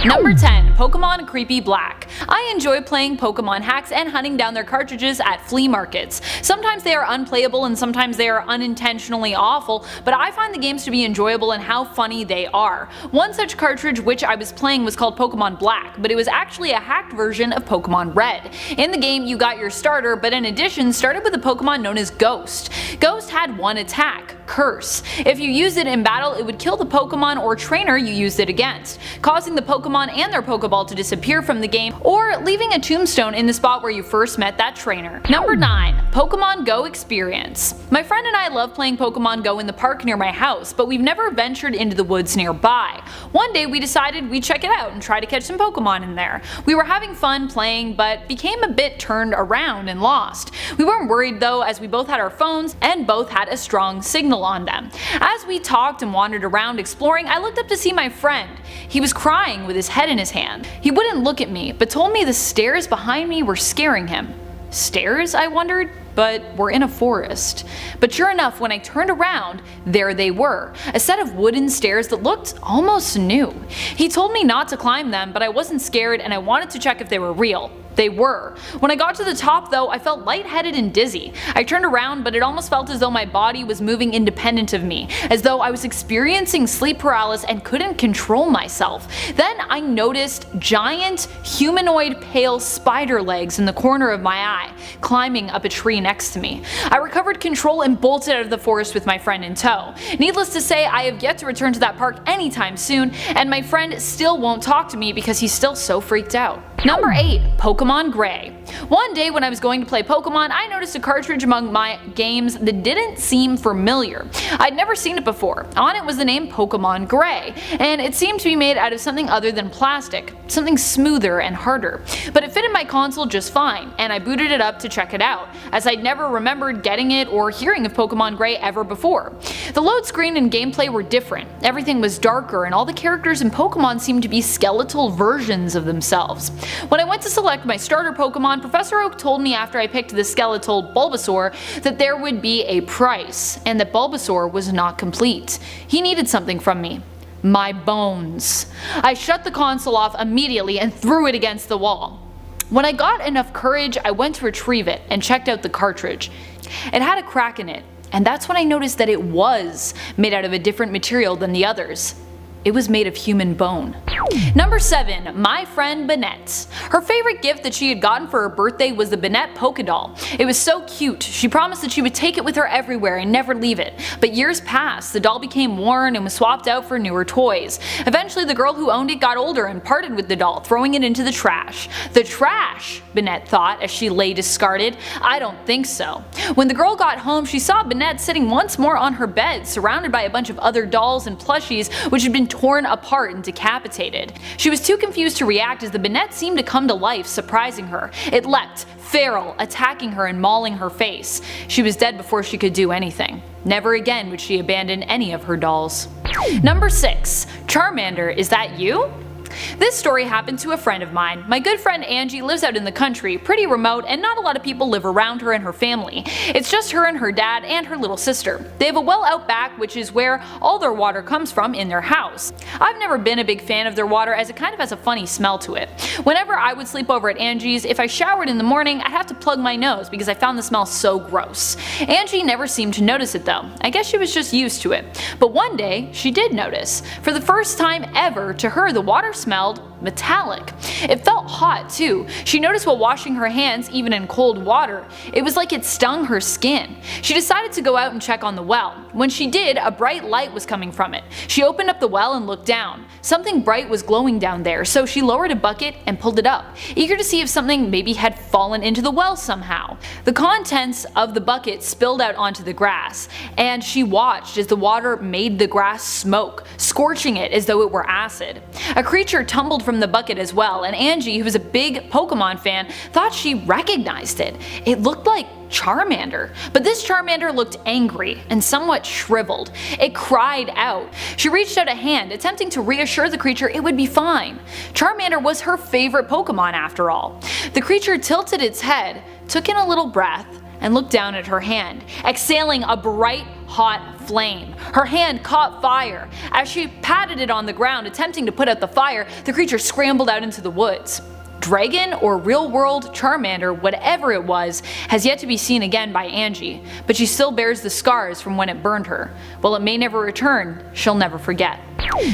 Number 10. Pokemon Creepy Black. I enjoy playing Pokemon hacks and hunting down their cartridges at flea markets. Sometimes they are unplayable and sometimes they are unintentionally awful, but I find the games to be enjoyable and how funny they are. One such cartridge which I was playing was called Pokemon Black, but it was actually a hacked version of Pokemon Red. In the game you got your starter, but in addition started with a Pokemon known as Ghost. Ghost had one attack, Curse. If you used it in battle, it would kill the Pokemon or trainer you used it against, causing the Pokemon and their Pokeball to disappear from the game, or leaving a tombstone in the spot where you first met that trainer. Number 9. Pokemon Go Experience. My friend and I love playing Pokemon Go in the park near my house, but we've never ventured into the woods nearby. One day we decided we'd check it out and try to catch some Pokemon in there. We were having fun playing, but became a bit turned around and lost. We weren't worried though, as we both had our phones and both had a strong signal on them. As we talked and wandered around exploring, I looked up to see my friend. He was crying with his head in his hand. He wouldn't look at me, but told me the stairs behind me were scaring him. Stairs, I wondered, but we're in a forest. But sure enough, when I turned around, there they were, a set of wooden stairs that looked almost new. He told me not to climb them, but I wasn't scared and I wanted to check if they were real. They were. When I got to the top though, I felt lightheaded and dizzy. I turned around, but it almost felt as though my body was moving independent of me, as though I was experiencing sleep paralysis and couldn't control myself. Then I noticed giant, humanoid pale spider legs in the corner of my eye, climbing up a tree next to me. I recovered control and bolted out of the forest with my friend in tow. Needless to say, I have yet to return to that park anytime soon, and my friend still won't talk to me because he's still so freaked out. Number 8. Pokemon Gray. One day when I was going to play Pokemon, I noticed a cartridge among my games that didn't seem familiar. I'd never seen it before. On it was the name Pokemon Gray, and it seemed to be made out of something other than plastic, something smoother and harder. But it fit in my console just fine, and I booted it up to check it out, as I'd never remembered getting it or hearing of Pokemon Gray ever before. The load screen and gameplay were different. Everything was darker, and all the characters in Pokemon seemed to be skeletal versions of themselves. When I went to select my starter Pokemon, Professor Oak told me after I picked the skeletal Bulbasaur that there would be a price, and that Bulbasaur was not complete. He needed something from me. My bones. I shut the console off immediately and threw it against the wall. When I got enough courage, I went to retrieve it and checked out the cartridge. It had a crack in it, and that's when I noticed that it was made out of a different material than the others. It was made of human bone. Number 7. My friend Bannette. Her favorite gift that she had gotten for her birthday was the Bannette Poke Doll. It was so cute. She promised that she would take it with her everywhere and never leave it. But years passed, the doll became worn and was swapped out for newer toys. Eventually the girl who owned it got older and parted with the doll, throwing it into the trash. The trash, Bannette thought as she lay discarded. I don't think so. When the girl got home, she saw Bannette sitting once more on her bed, surrounded by a bunch of other dolls and plushies which had been torn apart and decapitated. She was too confused to react as the Bannette seemed to come to life, surprising her. It leapt, feral, attacking her and mauling her face. She was dead before she could do anything. Never again would she abandon any of her dolls. Number 6. Charmander, is that you? This story happened to a friend of mine. My good friend Angie lives out in the country, pretty remote, and not a lot of people live around her and her family. It's just her and her dad and her little sister. They have a well out back, which is where all their water comes from in their house. I've never been a big fan of their water as it kind of has a funny smell to it. Whenever I would sleep over at Angie's, if I showered in the morning, I'd have to plug my nose because I found the smell so gross. Angie never seemed to notice it though. I guess she was just used to it. But one day, she did notice. For the first time ever, to her the water smelled metallic. It felt hot too. She noticed while washing her hands, even in cold water, it was like it stung her skin. She decided to go out and check on the well. When she did, a bright light was coming from it. She opened up the well and looked down. Something bright was glowing down there, so she lowered a bucket and pulled it up, eager to see if something maybe had fallen into the well somehow. The contents of the bucket spilled out onto the grass, and she watched as the water made the grass smoke, scorching it as though it were acid. A creature tumbled from the bucket as well, and Angie, who was a big Pokemon fan, thought she recognized it. It looked like Charmander, but this Charmander looked angry and somewhat shriveled. It cried out. She reached out a hand, attempting to reassure the creature it would be fine. Charmander was her favorite Pokemon after all. The creature tilted its head, took in a little breath, and looked down at her hand, exhaling a bright, hot flame. Her hand caught fire. As she patted it on the ground, attempting to put out the fire, the creature scrambled out into the woods. Dragon or real-world Charmander, whatever it was, has yet to be seen again by Angie, but she still bears the scars from when it burned her. While it may never return, she'll never forget.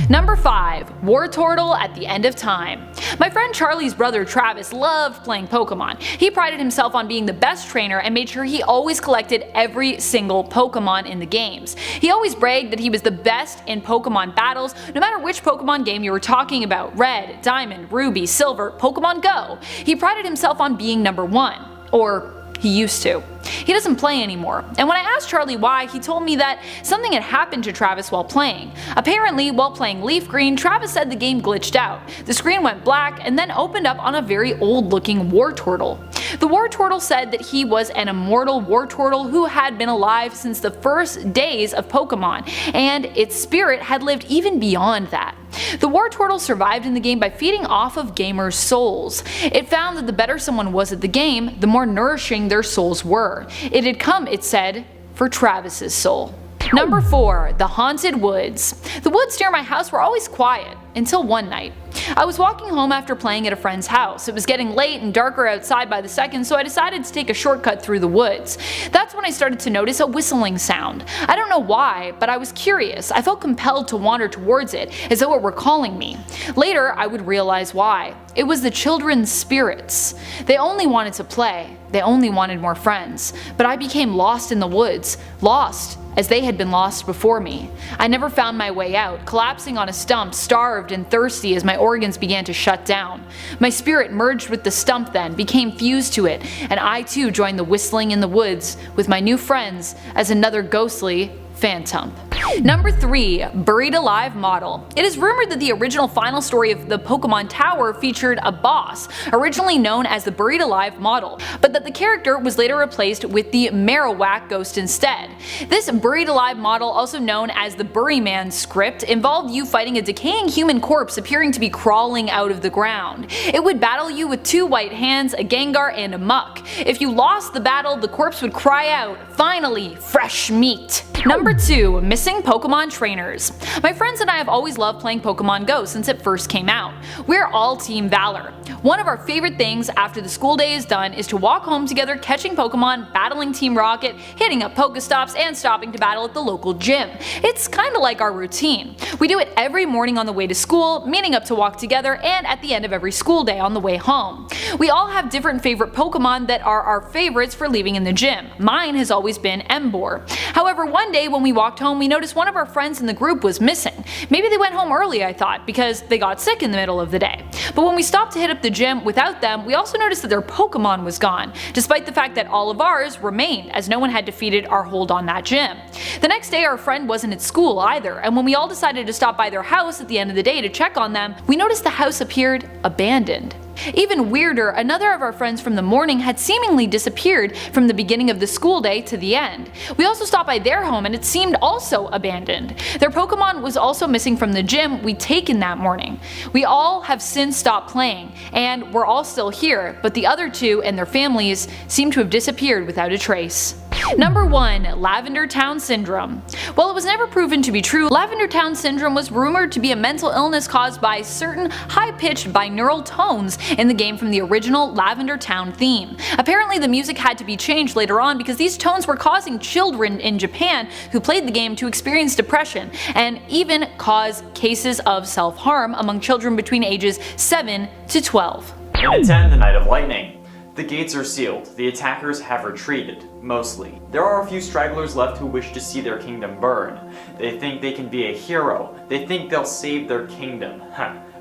Number 5. WARTORTLE at the End of Time. My friend Charlie's brother Travis loved playing Pokemon. He prided himself on being the best trainer and made sure he always collected every single Pokemon in the games. He always bragged that he was the best in Pokemon battles, no matter which Pokemon game you were talking about: Red, Diamond, Ruby, Silver, Pokemon Go. He prided himself on being number 1. Or he used to. He doesn't play anymore, and when I asked Charlie why, he told me that something had happened to Travis while playing. Apparently, while playing Leaf Green, Travis said the game glitched out. The screen went black and then opened up on a very old-looking WARTORTLE. The WARTORTLE said that he was an immortal WARTORTLE who had been alive since the first days of Pokemon, and its spirit had lived even beyond that. The WARTORTLE survived in the game by feeding off of gamers' souls. It found that the better someone was at the game, the more nourishing their souls were. It had come, it said, for Travis's soul. Number 4. The Haunted Woods. The woods near my house were always quiet, until one night. I was walking home after playing at a friend's house. It was getting late and darker outside by the second, so I decided to take a shortcut through the woods. That's when I started to notice a whistling sound. I don't know why, but I was curious. I felt compelled to wander towards it, as though it were calling me. Later, I would realize why. It was the children's spirits. They only wanted to play. They only wanted more friends. But I became lost in the woods. Lost, as they had been lost before me. I never found my way out, collapsing on a stump, starved and thirsty as my organs began to shut down. My spirit merged with the stump then, became fused to it, and I too joined the whistling in the woods with my new friends as another ghostly phantom. Number 3. Buried Alive Model. It is rumored that the original final story of the Pokemon Tower featured a boss, originally known as the Buried Alive Model, but that the character was later replaced with the Marowak ghost instead. This Buried Alive Model, also known as the Buryman script, involved you fighting a decaying human corpse appearing to be crawling out of the ground. It would battle you with 2 white hands, a Gengar, and a Muck. If you lost the battle, the corpse would cry out, "Finally, fresh meat!" Number 2. Missing Pokemon Trainers. My friends and I have always loved playing Pokemon Go since it first came out. We're all Team Valor. One of our favorite things after the school day is done is to walk home together catching Pokemon, battling Team Rocket, hitting up Pokestops, and stopping to battle at the local gym. It's kinda like our routine. We do it every morning on the way to school, meeting up to walk together, and at the end of every school day on the way home. We all have different favorite Pokemon that are our favorites for leaving in the gym. Mine has always been Emboar. However, one day when we walked home, we noticed one of our friends in the group was missing. Maybe they went home early, I thought, because they got sick in the middle of the day. But when we stopped to hit up the gym without them, we also noticed that their Pokemon was gone, despite the fact that all of ours remained, as no one had defeated our hold on that gym. The next day our friend wasn't at school either, and when we all decided to stop by their house at the end of the day to check on them, we noticed the house appeared abandoned. Even weirder, another of our friends from the morning had seemingly disappeared from the beginning of the school day to the end. We also stopped by their home and it seemed also abandoned. Their Pokemon was also missing from the gym we'd taken that morning. We all have since stopped playing, and we're all still here, but the other 2 and their families seem to have disappeared without a trace. Number 1. Lavender Town Syndrome. While it was never proven to be true, Lavender Town Syndrome was rumored to be a mental illness caused by certain high-pitched binaural tones in the game from the original Lavender Town theme. Apparently the music had to be changed later on because these tones were causing children in Japan who played the game to experience depression, and even cause cases of self-harm among children between ages 7 to 12. In 10, the Night of Lightning. The gates are sealed. The attackers have retreated, mostly. There are a few stragglers left who wish to see their kingdom burn. They think they can be a hero. They think they'll save their kingdom.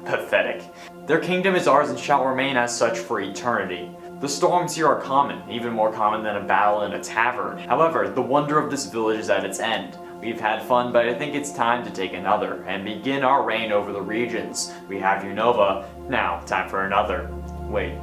Pathetic. Their kingdom is ours and shall remain as such for eternity. The storms here are common, even more common than a battle in a tavern. However, the wonder of this village is at its end. We've had fun, but I think it's time to take another, and begin our reign over the regions. We have Unova, now time for another. Wait.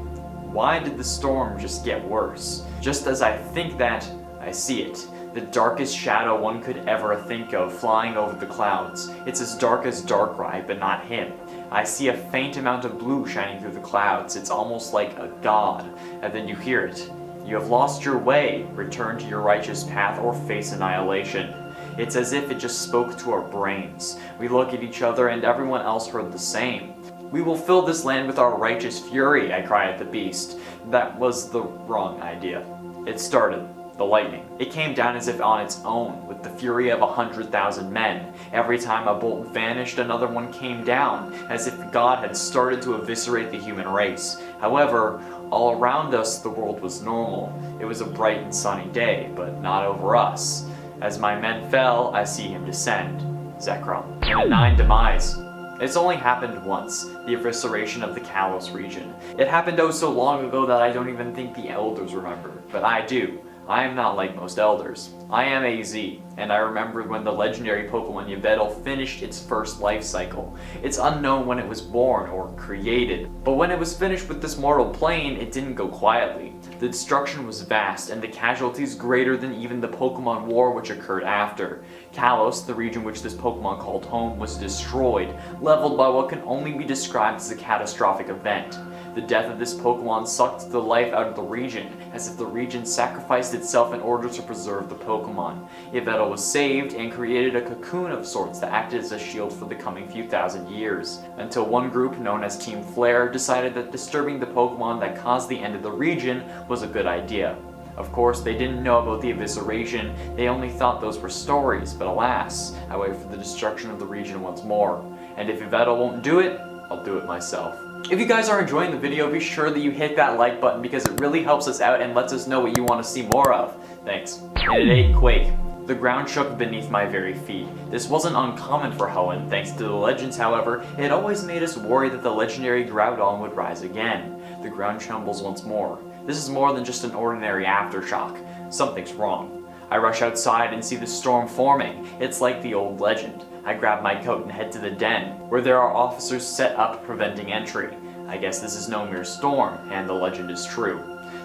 Why did the storm just get worse? Just as I think that, I see it. The darkest shadow one could ever think of flying over the clouds. It's as dark as Darkrai, but not him. I see a faint amount of blue shining through the clouds. It's almost like a god. And then you hear it. You have lost your way. Return to your righteous path or face annihilation. It's as if it just spoke to our brains. We look at each other and everyone else heard the same. "We will fill this land with our righteous fury," I cried at the beast. That was the wrong idea. It started. The lightning. It came down as if on its own, with the fury of 100,000 men. Every time a bolt vanished, another one came down, as if God had started to eviscerate the human race. However, all around us, the world was normal. It was a bright and sunny day, but not over us. As my men fell, I see him descend. Zekrom. And a 9 demise. It's only happened once, the evisceration of the Kalos region. It happened oh so long ago that I don't even think the elders remember, but I do. I am not like most elders. I am AZ, and I remember when the legendary Pokemon Yveltal finished its first life cycle. It's unknown when it was born or created, but when it was finished with this mortal plane, it didn't go quietly. The destruction was vast, and the casualties greater than even the Pokemon War which occurred after. Kalos, the region which this Pokemon called home, was destroyed, leveled by what can only be described as a catastrophic event. The death of this Pokemon sucked the life out of the region, as if the region sacrificed itself in order to preserve the Pokemon. Yveltal was saved and created a cocoon of sorts that acted as a shield for the coming few thousand years, until one group, known as Team Flare, decided that disturbing the Pokemon that caused the end of the region was a good idea. Of course, they didn't know about the evisceration, they only thought those were stories, but alas, I wait for the destruction of the region once more. And if Yveltal won't do it, I'll do it myself. If you guys are enjoying the video, be sure that you hit that like button because it really helps us out and lets us know what you want to see more of. Thanks. And it ate Quake. The ground shook beneath my very feet. This wasn't uncommon for Hoenn. Thanks to the legends, however, it always made us worry that the legendary Groudon would rise again. The ground trembles once more. This is more than just an ordinary aftershock. Something's wrong. I rush outside and see the storm forming. It's like the old legend. I grab my coat and head to the den, where there are officers set up preventing entry. I guess this is no mere storm, and the legend is true.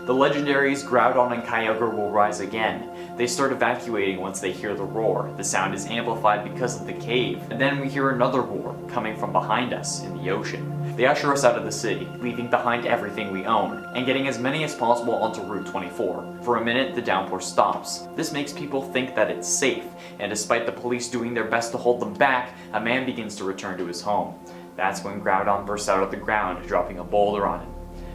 The legendaries Groudon and Kyogre will rise again. They start evacuating once they hear the roar. The sound is amplified because of the cave, and then we hear another roar coming from behind us in the ocean. They usher us out of the city, leaving behind everything we own, and getting as many as possible onto Route 24. For a minute, the downpour stops. This makes people think that it's safe, and despite the police doing their best to hold them back, a man begins to return to his home. That's when Groudon bursts out of the ground, dropping a boulder on him.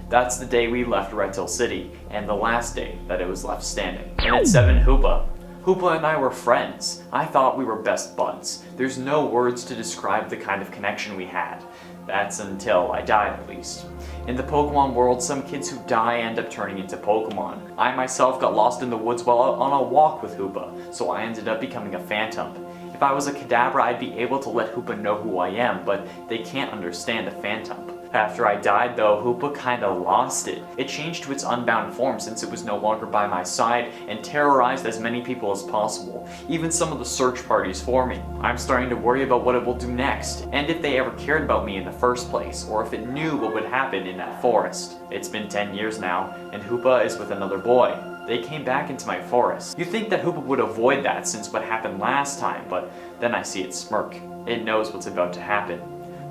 That's the day we left Reptile City, and the last day that it was left standing. And at 7, Hoopa. Hoopa and I were friends. I thought we were best buds. There's no words to describe the kind of connection we had. That's until I died, at least. In the Pokemon world, some kids who die end up turning into Pokemon. I myself got lost in the woods while out on a walk with Hoopa, so I ended up becoming a Phantom. If I was a Kadabra, I'd be able to let Hoopa know who I am, but they can't understand a Phantom. After I died though, Hoopa kinda lost it. It changed to its unbound form since it was no longer by my side and terrorized as many people as possible, even some of the search parties for me. I'm starting to worry about what it will do next, and if they ever cared about me in the first place, or if it knew what would happen in that forest. It's been 10 years now, and Hoopa is with another boy. They came back into my forest. You'd think that Hoopa would avoid that since what happened last time, but then I see it smirk. It knows what's about to happen.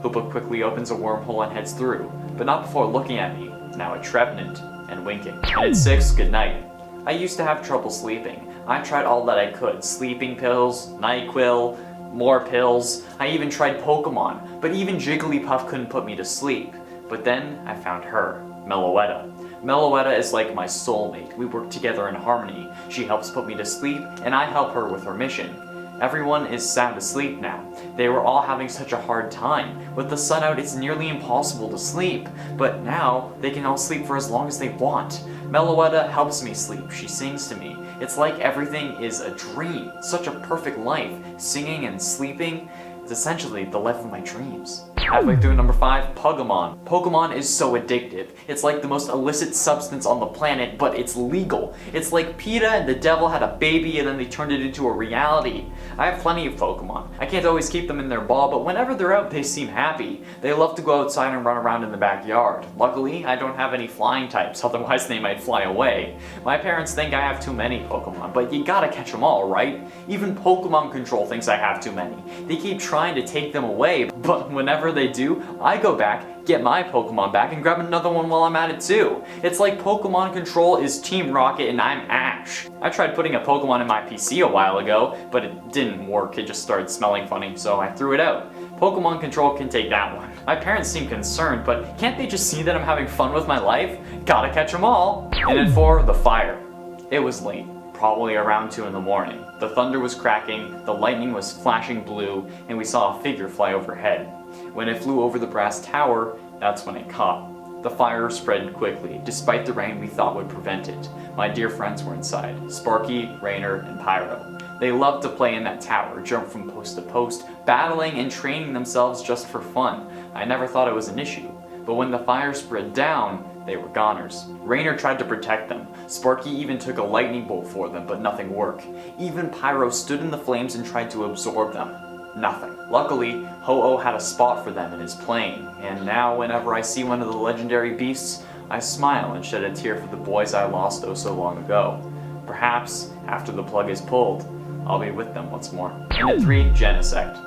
Hoopa quickly opens a wormhole and heads through, but not before looking at me, now a Trevenant, and winking. And at 6, good night. I used to have trouble sleeping. I tried all that I could, sleeping pills, NyQuil, more pills. I even tried Pokemon, but even Jigglypuff couldn't put me to sleep. But then I found her, Meloetta. Meloetta is like my soulmate. We work together in harmony. She helps put me to sleep, and I help her with her mission. Everyone is sound asleep now. They were all having such a hard time. With the sun out, it's nearly impossible to sleep. But now, they can all sleep for as long as they want. Meloetta helps me sleep. She sings to me. It's like everything is a dream. Such a perfect life. Singing and sleeping is essentially the life of my dreams. Halfway through number 5, Pokemon. Pokemon is so addictive. It's like the most illicit substance on the planet, but it's legal. It's like PETA and the devil had a baby and then they turned it into a reality. I have plenty of Pokemon. I can't always keep them in their ball, but whenever they're out, they seem happy. They love to go outside and run around in the backyard. Luckily, I don't have any flying types, otherwise they might fly away. My parents think I have too many Pokemon, but you gotta catch them all, right? Even Pokemon Control thinks I have too many. They keep trying trying to take them away, but whenever they do, I go back, get my Pokemon back, and grab another one while I'm at it too. It's like Pokemon Control is Team Rocket and I'm Ash. I tried putting a Pokemon in my PC a while ago, but it didn't work. It just started smelling funny, so I threw it out. Pokemon Control can take that one. My parents seem concerned, but can't they just see that I'm having fun with my life? Gotta catch them all. And then for the fire. It was late, probably around 2 in the morning. The thunder was cracking, the lightning was flashing blue, and we saw a figure fly overhead. When it flew over the brass tower, that's when it caught. The fire spread quickly, despite the rain we thought would prevent it. My dear friends were inside, Sparky, Rainer, and Pyro. They loved to play in that tower, jump from post to post, battling and training themselves just for fun. I never thought it was an issue. But when the fire spread down, they were goners. Rainer tried to protect them. Sparky even took a lightning bolt for them, but nothing worked. Even Pyro stood in the flames and tried to absorb them. Nothing. Luckily, Ho-Oh had a spot for them in his plane, and now whenever I see one of the legendary beasts, I smile and shed a tear for the boys I lost oh so long ago. Perhaps, after the plug is pulled, I'll be with them once more. And at 3, Genesect.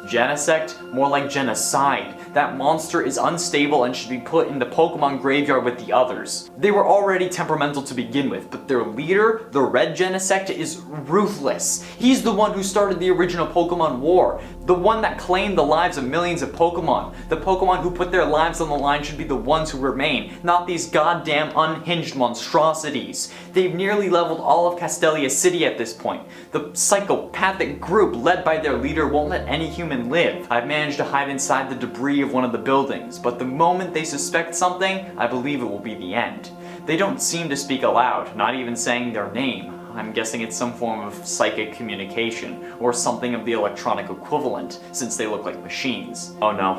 Genesect? More like genocide. That monster is unstable and should be put in the Pokemon graveyard with the others. They were already temperamental to begin with, but their leader, the Red Genesect, is ruthless. He's the one who started the original Pokemon War. The one that claimed the lives of millions of Pokemon. The Pokemon who put their lives on the line should be the ones who remain, not these goddamn unhinged monstrosities. They've nearly leveled all of Castelia City at this point. The psychopathic group led by their leader won't let any human live. I've managed to hide inside the debris of one of the buildings, but the moment they suspect something, I believe it will be the end. They don't seem to speak aloud, not even saying their name. I'm guessing it's some form of psychic communication, or something of the electronic equivalent, since they look like machines. Oh no.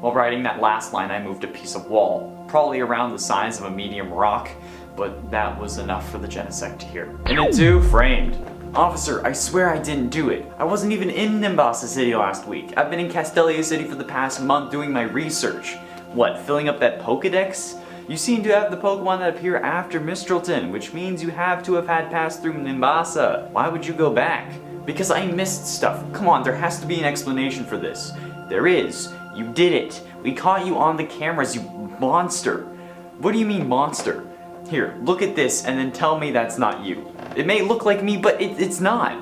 While writing that last line, I moved a piece of wall, probably around the size of a medium rock, but that was enough for the Genesect to hear. And at 2, Framed. Officer, I swear I didn't do it. I wasn't even in Nimbasa City last week. I've been in Castelia City for the past month doing my research. What, filling up that Pokedex? You seem to have the Pokemon that appear after Mistralton, which means you have to have had passed through Nimbasa. Why would you go back? Because I missed stuff. Come on, there has to be an explanation for this. There is. You did it. We caught you on the cameras, you monster. What do you mean, monster? Here, look at this and then tell me that's not you. It may look like me, but it's not.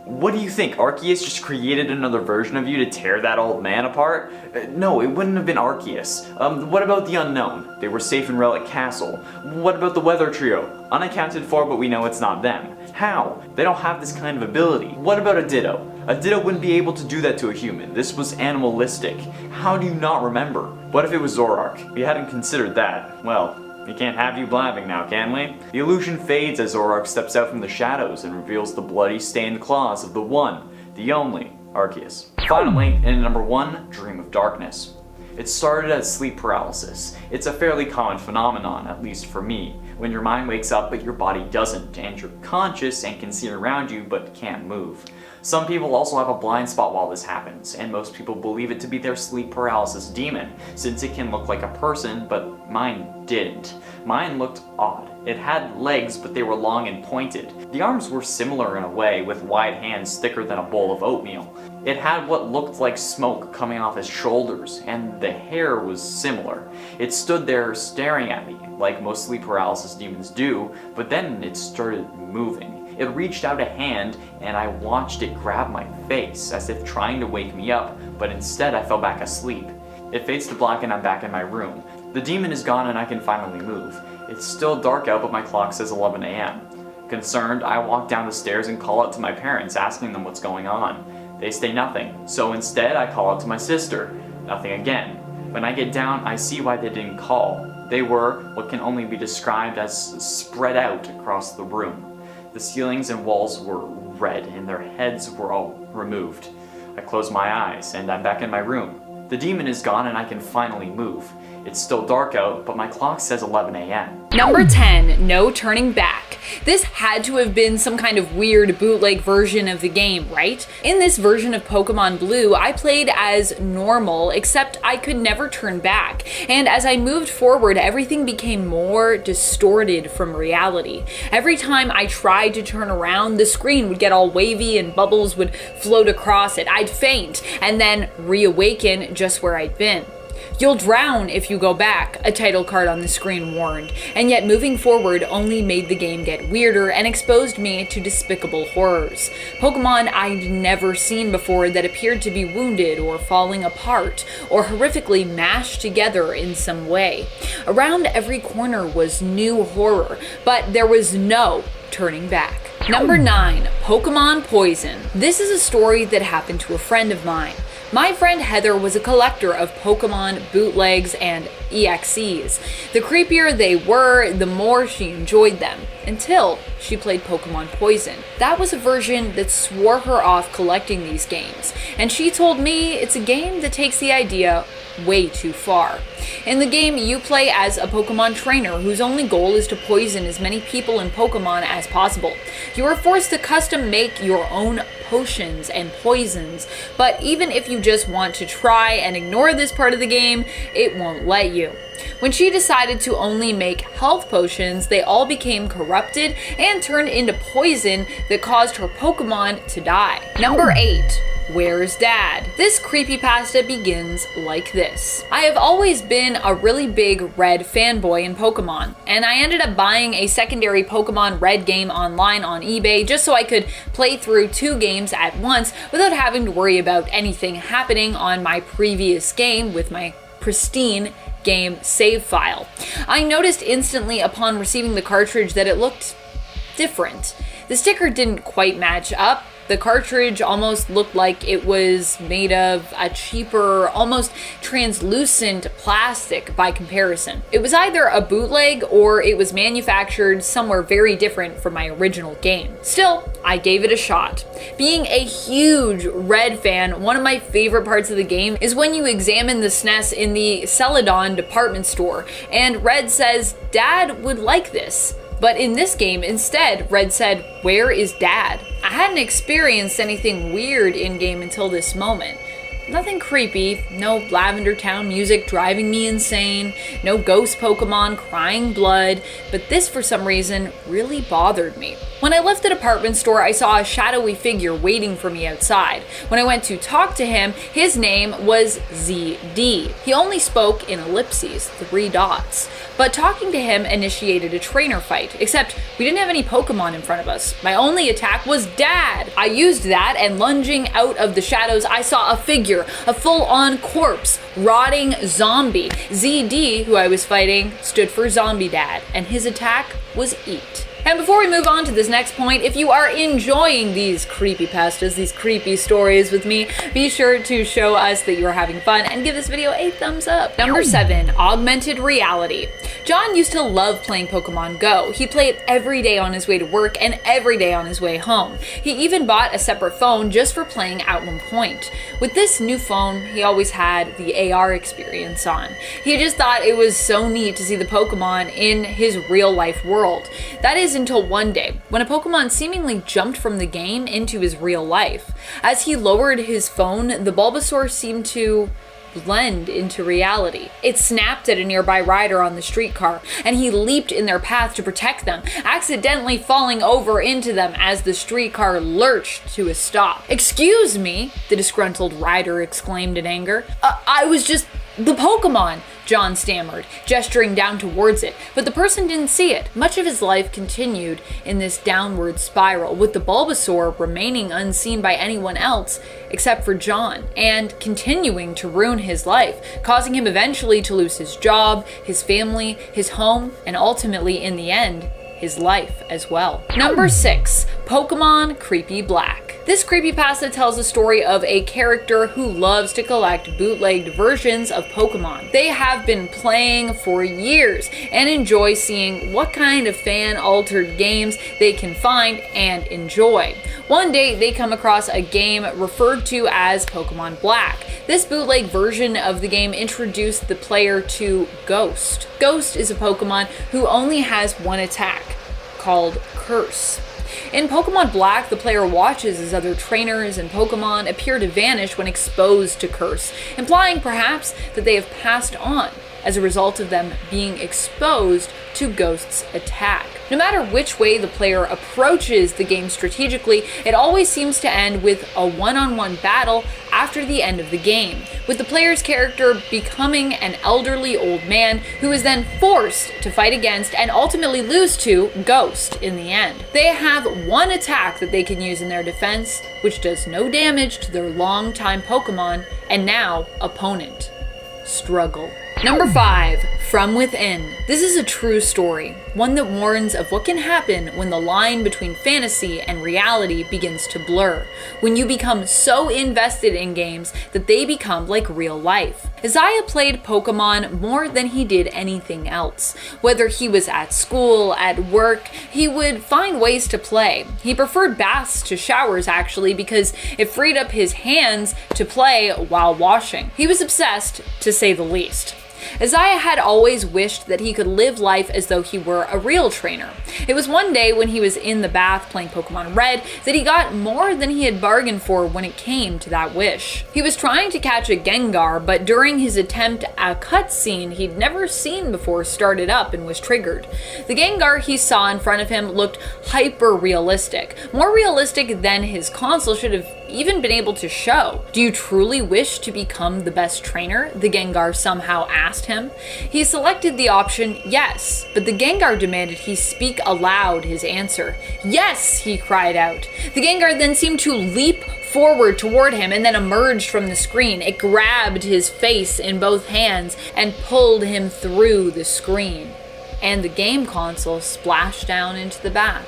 What do you think, Arceus just created another version of you to tear that old man apart? No, it wouldn't have been Arceus. What about the unknown? They were safe in Relic Castle. What about the Weather Trio? Unaccounted for, but we know it's not them. How? They don't have this kind of ability. What about a Ditto? A Ditto wouldn't be able to do that to a human. This was animalistic. How do you not remember? What if it was Zoroark? We hadn't considered that. Well, we can't have you blabbing now, can we? The illusion fades as Zoroark steps out from the shadows and reveals the bloody, stained claws of the one, the only, Arceus. Finally, in number 1, Dream of Darkness. It started as sleep paralysis. It's a fairly common phenomenon, at least for me, when your mind wakes up but your body doesn't, and you're conscious and can see around you but can't move. Some people also have a blind spot while this happens, and most people believe it to be their sleep paralysis demon, since it can look like a person, but mine didn't. Mine looked odd. It had legs, but they were long and pointed. The arms were similar in a way, with wide hands thicker than a bowl of oatmeal. It had what looked like smoke coming off its shoulders, and the hair was similar. It stood there staring at me, like most sleep paralysis demons do, but then it started moving. It reached out a hand, and I watched it grab my face, as if trying to wake me up, but instead I fell back asleep. It fades to black and I'm back in my room. The demon is gone and I can finally move. It's still dark out, but my clock says 11 a.m. Concerned, I walk down the stairs and call out to my parents, asking them what's going on. They say nothing, so instead I call out to my sister. Nothing again. When I get down, I see why they didn't call. They were what can only be described as spread out across the room. The ceilings and walls were red and their heads were all removed. I close my eyes and I'm back in my room. The demon is gone and I can finally move. It's still dark out, but my clock says 11 a.m. Number 10, No Turning Back. This had to have been some kind of weird bootleg version of the game, right? In this version of Pokemon Blue, I played as normal, except I could never turn back. And as I moved forward, everything became more distorted from reality. Every time I tried to turn around, the screen would get all wavy and bubbles would float across it. I'd faint and then reawaken just where I'd been. "You'll drown if you go back," a title card on the screen warned, and yet moving forward only made the game get weirder and exposed me to despicable horrors. Pokemon I'd never seen before that appeared to be wounded or falling apart or horrifically mashed together in some way. Around every corner was new horror, but there was no turning back. Number 9, Pokemon Poison. This is a story that happened to a friend of mine. My friend Heather was a collector of Pokemon bootlegs and EXEs. The creepier they were, the more she enjoyed them, until she played Pokemon Poison. That was a version that swore her off collecting these games, and she told me it's a game that takes the idea way too far. In the game, you play as a Pokemon trainer whose only goal is to poison as many people in Pokemon as possible. You are forced to custom make your own potions and poisons, but even if you just want to try and ignore this part of the game, it won't let you. When she decided to only make health potions, they all became corrupted and turned into poison that caused her Pokemon to die. Number 8. Where's Dad? This creepypasta begins like this. I have always been a really big Red fanboy in Pokemon, and I ended up buying a secondary Pokemon Red game online on eBay just so I could play through 2 games at once without having to worry about anything happening on my previous game with my pristine game save file. I noticed instantly upon receiving the cartridge that it looked different. The sticker didn't quite match up. The cartridge almost looked like it was made of a cheaper, almost translucent plastic by comparison. It was either a bootleg or it was manufactured somewhere very different from my original game. Still, I gave it a shot. Being a huge Red fan, one of my favorite parts of the game is when you examine the SNES in the Celadon department store, and Red says, "Dad would like this." But in this game, instead, Red said, "Where is Dad?" I hadn't experienced anything weird in-game until this moment. Nothing creepy, no Lavender Town music driving me insane, no ghost Pokemon crying blood, but this for some reason really bothered me. When I left the department store, I saw a shadowy figure waiting for me outside. When I went to talk to him, his name was ZD. He only spoke in ellipses, 3 dots. But talking to him initiated a trainer fight, except we didn't have any Pokemon in front of us. My only attack was Dad! I used that, and lunging out of the shadows, I saw a figure, a full-on corpse, rotting zombie. ZD, who I was fighting, stood for Zombie Dad, and his attack was Eat. And before we move on to this next point, if you are enjoying these creepypastas, these creepy stories with me, be sure to show us that you're having fun and give this video a thumbs up. Number 7, Augmented Reality. John used to love playing Pokemon Go. He played every day on his way to work and every day on his way home. He even bought a separate phone just for playing at one point. With this new phone, he always had the AR experience on. He just thought it was so neat to see the Pokemon in his real life world. That is until one day, when a Pokemon seemingly jumped from the game into his real life. As he lowered his phone, the Bulbasaur seemed to blend into reality. It snapped at a nearby rider on the streetcar, and he leaped in their path to protect them, accidentally falling over into them as the streetcar lurched to a stop. "Excuse me," the disgruntled rider exclaimed in anger. I was just the Pokemon," John stammered, gesturing down towards it, but the person didn't see it. Much of his life continued in this downward spiral, with the Bulbasaur remaining unseen by anyone else except for John, and continuing to ruin his life, causing him eventually to lose his job, his family, his home, and ultimately, in the end, his life as well. Number 6, Pokemon Creepy Black. This creepypasta tells the story of a character who loves to collect bootlegged versions of Pokemon. They have been playing for years and enjoy seeing what kind of fan-altered games they can find and enjoy. One day they come across a game referred to as Pokemon Black. This bootleg version of the game introduced the player to Ghost. Ghost is a Pokemon who only has one attack, called Curse. In Pokemon Black, the player watches as other trainers and Pokemon appear to vanish when exposed to Curse, implying perhaps that they have passed on as a result of them being exposed to Ghost's attack. No matter which way the player approaches the game strategically, it always seems to end with a one-on-one battle after the end of the game, with the player's character becoming an elderly old man who is then forced to fight against and ultimately lose to Ghost in the end. They have one attack that they can use in their defense, which does no damage to their longtime Pokemon and now opponent. Struggle. Number 5, From Within. This is a true story, one that warns of what can happen when the line between fantasy and reality begins to blur, when you become so invested in games that they become like real life. Isaiah played Pokemon more than he did anything else. Whether he was at school, at work, he would find ways to play. He preferred baths to showers actually because it freed up his hands to play while washing. He was obsessed, to say the least. Isaiah had always wished that he could live life as though he were a real trainer. It was one day when he was in the bath playing Pokemon Red that he got more than he had bargained for when it came to that wish. He was trying to catch a Gengar, but during his attempt, a cutscene he'd never seen before started up and was triggered. The Gengar he saw in front of him looked hyper-realistic, more realistic than his console should have even been able to show. "Do you truly wish to become the best trainer?" the Gengar somehow asked him. He selected the option yes, but the Gengar demanded he speak aloud his answer. "Yes!" he cried out. The Gengar then seemed to leap forward toward him and then emerged from the screen. It grabbed his face in both hands and pulled him through the screen. And the game console splashed down into the bath.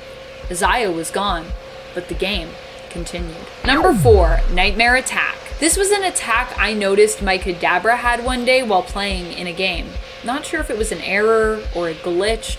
Isaiah was gone, but the game continued. Number 4, Nightmare Attack. This was an attack I noticed my Kadabra had one day while playing in a game. Not sure if it was an error or a glitch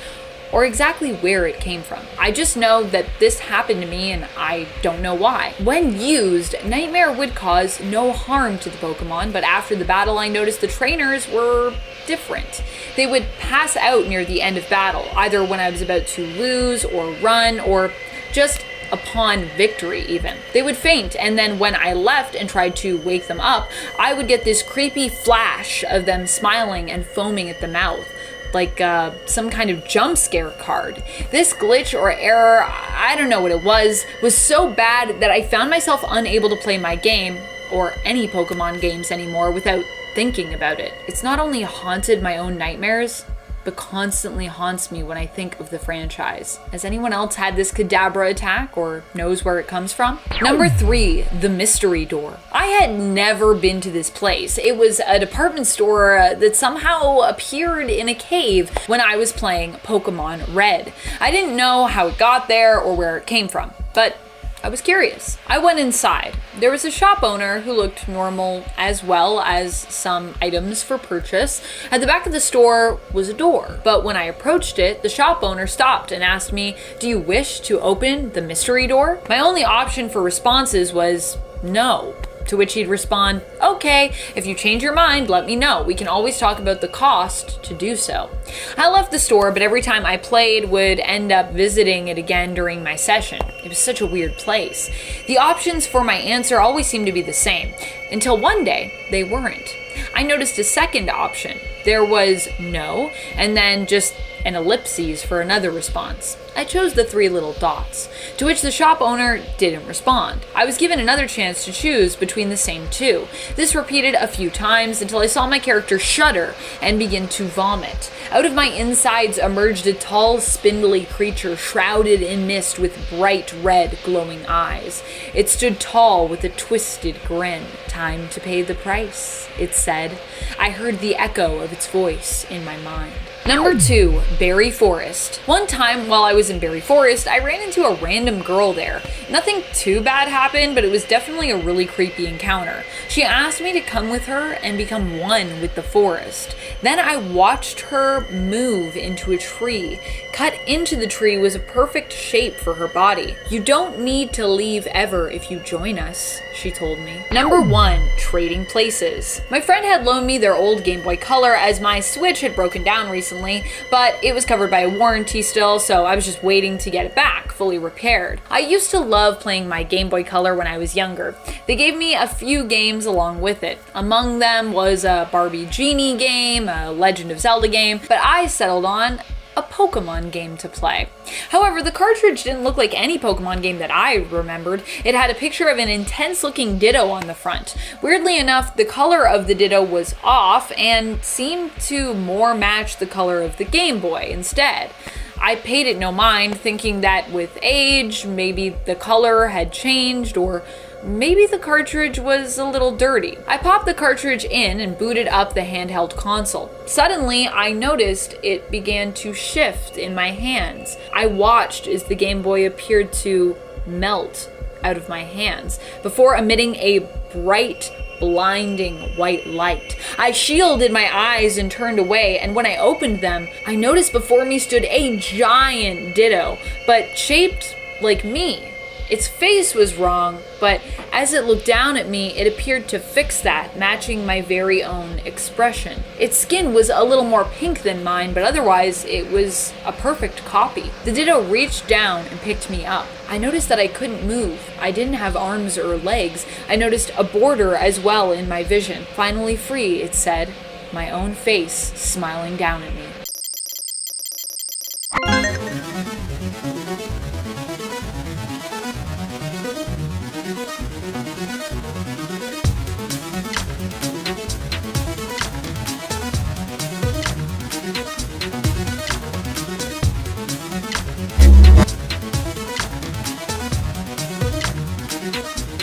or exactly where it came from. I just know that this happened to me and I don't know why. When used, Nightmare would cause no harm to the Pokemon, but after the battle I noticed the trainers were different. They would pass out near the end of battle, either when I was about to lose or run or just upon victory even. They would faint, and then when I left and tried to wake them up, I would get this creepy flash of them smiling and foaming at the mouth, like some kind of jump scare card. This glitch or error, I don't know what it was so bad that I found myself unable to play my game, or any Pokemon games anymore, without thinking about it. It's not only haunted my own nightmares, but constantly haunts me when I think of the franchise. Has anyone else had this Kadabra attack or knows where it comes from? Number 3, the Mystery Door. I had never been to this place. It was a department store that somehow appeared in a cave when I was playing Pokemon Red. I didn't know how it got there or where it came from, but I was curious. I went inside. There was a shop owner who looked normal, as well as some items for purchase. At the back of the store was a door, but when I approached it, the shop owner stopped and asked me, "Do you wish to open the mystery door?" My only option for responses was no. To which he'd respond, "Okay, if you change your mind, let me know. We can always talk about the cost to do so." I left the store, but every time I played would end up visiting it again during my session. It was such a weird place. The options for my answer always seemed to be the same, until one day they weren't. I noticed a second option. There was no, and then just an ellipses for another response. I chose the 3 little dots, to which the shop owner didn't respond. I was given another chance to choose between the same 2. This repeated a few times until I saw my character shudder and begin to vomit. Out of my insides emerged a tall, spindly creature shrouded in mist with bright red glowing eyes. It stood tall with a twisted grin. "Time to pay the price," it said. I heard the echo of its voice in my mind. Number 2, Berry Forest. One time while I was in Berry Forest, I ran into a random girl there. Nothing too bad happened, but it was definitely a really creepy encounter. She asked me to come with her and become one with the forest. Then I watched her move into a tree. Cut into the tree was a perfect shape for her body. You don't need to leave ever if you join us, she told me. Number 1, Trading Places. My friend had loaned me their old Game Boy Color as my Switch had broken down recently, but it was covered by a warranty still, so I was just waiting to get it back, fully repaired. I used to love playing my Game Boy Color when I was younger. They gave me a few games along with it. Among them was a Barbie Genie game, a Legend of Zelda game, but I settled on a Pokemon game to play. However, the cartridge didn't look like any Pokemon game that I remembered. It had a picture of an intense looking Ditto on the front. Weirdly enough, the color of the Ditto was off and seemed to more match the color of the Game Boy instead. I paid it no mind, thinking that with age, maybe the color had changed, or maybe the cartridge was a little dirty. I popped the cartridge in and booted up the handheld console. Suddenly, I noticed it began to shift in my hands. I watched as the Game Boy appeared to melt out of my hands before emitting a bright, blinding white light. I shielded my eyes and turned away, and when I opened them, I noticed before me stood a giant Ditto, but shaped like me. Its face was wrong, but as it looked down at me, it appeared to fix that, matching my very own expression. Its skin was a little more pink than mine, but otherwise it was a perfect copy. The Ditto reached down and picked me up. I noticed that I couldn't move. I didn't have arms or legs. I noticed a border as well in my vision. Finally free, it said, my own face smiling down at me.